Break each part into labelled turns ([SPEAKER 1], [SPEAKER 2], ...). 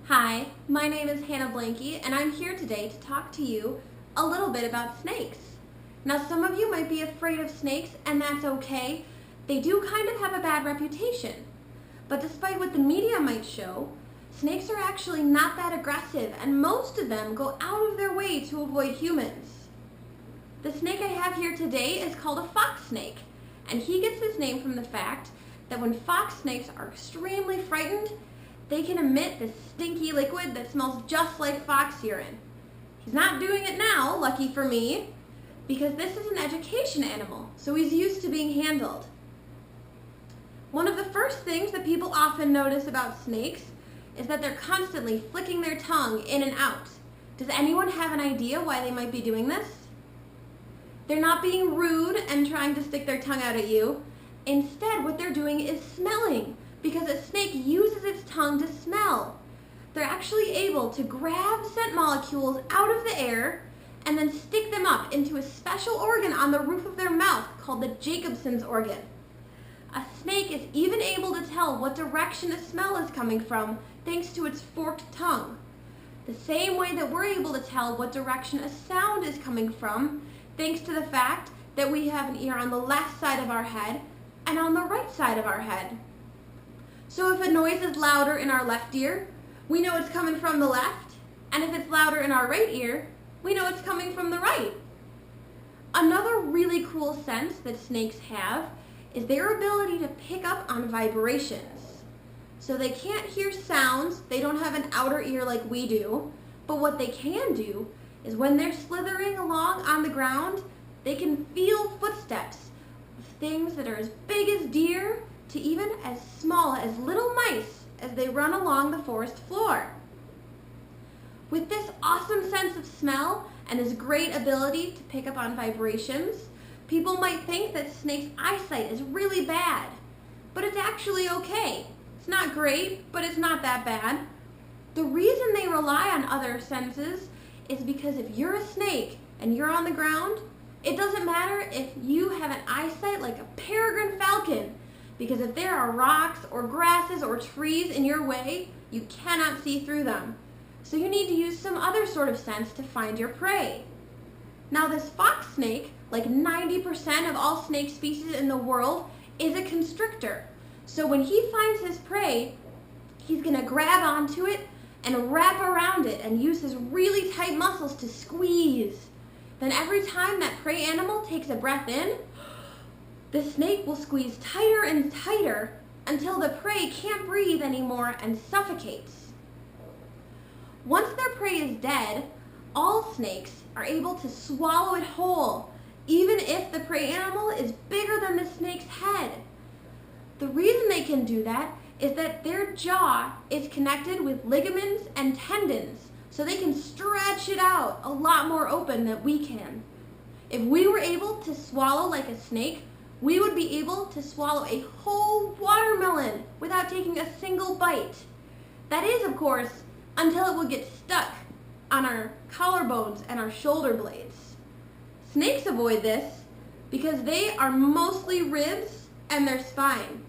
[SPEAKER 1] Hi, my name is Hannah Blanky, and I'm here today to talk to you a little bit about snakes. Now, some of you might be afraid of snakes, and that's okay. They do kind of have a bad reputation. But despite what the media might show, snakes are actually not that aggressive, and most of them go out of their way to avoid humans. The snake I have here today is called a fox snake, and he gets his name from the fact that when fox snakes are extremely frightened, they can emit this stinky liquid that smells just like fox urine. He's not doing it now, lucky for me, because this is an education animal, so he's used to being handled. One of the first things that people often notice about snakes is that they're constantly flicking their tongue in and out. Does anyone have an idea why they might be doing this? They're not being rude and trying to stick their tongue out at you. Instead, what they're doing is smelling, because a snake uses its tongue to smell. They're actually able to grab scent molecules out of the air and then stick them up into a special organ on the roof of their mouth called the Jacobson's organ. A snake is even able to tell what direction a smell is coming from thanks to its forked tongue. The same way that we're able to tell what direction a sound is coming from thanks to the fact that we have an ear on the left side of our head and on the right side of our head. So if a noise is louder in our left ear, we know it's coming from the left, and if it's louder in our right ear, we know it's coming from the right. Another really cool sense that snakes have is their ability to pick up on vibrations. So they can't hear sounds, they don't have an outer ear like we do, but what they can do is when they're slithering along on the ground, they can feel footsteps of things that are as big as deer to even as small as little mice as they run along the forest floor. With this awesome sense of smell and this great ability to pick up on vibrations, people might think that snakes' eyesight is really bad, but it's actually okay. It's not great, but it's not that bad. The reason they rely on other senses is because if you're a snake and you're on the ground, it doesn't matter if you have an eyesight like a peregrine falcon, because if there are rocks or grasses or trees in your way, you cannot see through them. So you need to use some other sort of sense to find your prey. Now this fox snake, like 90% of all snake species in the world, is a constrictor. So when he finds his prey, he's going to grab onto it and wrap around it and use his really tight muscles to squeeze. Then every time that prey animal takes a breath in, the snake will squeeze tighter and tighter until the prey can't breathe anymore and suffocates. Once their prey is dead, all snakes are able to swallow it whole, even if the prey animal is bigger than the snake's head. The reason they can do that is that their jaw is connected with ligaments and tendons, so they can stretch it out a lot more open than we can. If we were able to swallow like a snake, we would be able to swallow a whole watermelon without taking a single bite. That is, of course, until it would get stuck on our collarbones and our shoulder blades. Snakes avoid this because they are mostly ribs and their spine.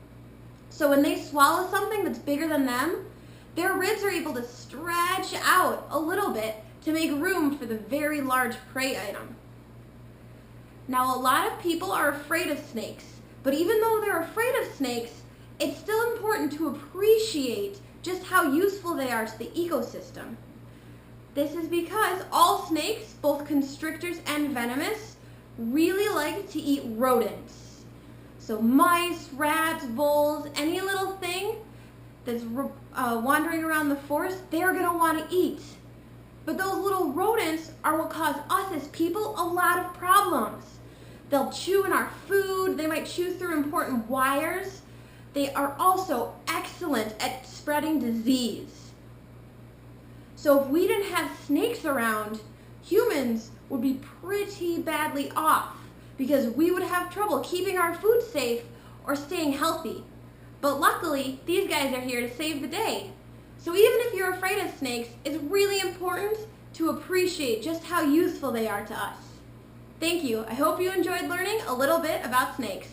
[SPEAKER 1] So when they swallow something that's bigger than them, their ribs are able to stretch out a little bit to make room for the very large prey item. Now, a lot of people are afraid of snakes, but even though they're afraid of snakes, it's still important to appreciate just how useful they are to the ecosystem. This is because all snakes, both constrictors and venomous, really like to eat rodents. So mice, rats, voles, any little thing that's wandering around the forest, they're going to want to eat. But those little rodents are what cause us as people a lot of problems. They'll chew in our food, they might chew through important wires. They are also excellent at spreading disease. So if we didn't have snakes around, humans would be pretty badly off because we would have trouble keeping our food safe or staying healthy. But luckily, these guys are here to save the day. So even if you're afraid of snakes, it's really important to appreciate just how useful they are to us. Thank you. I hope you enjoyed learning a little bit about snakes.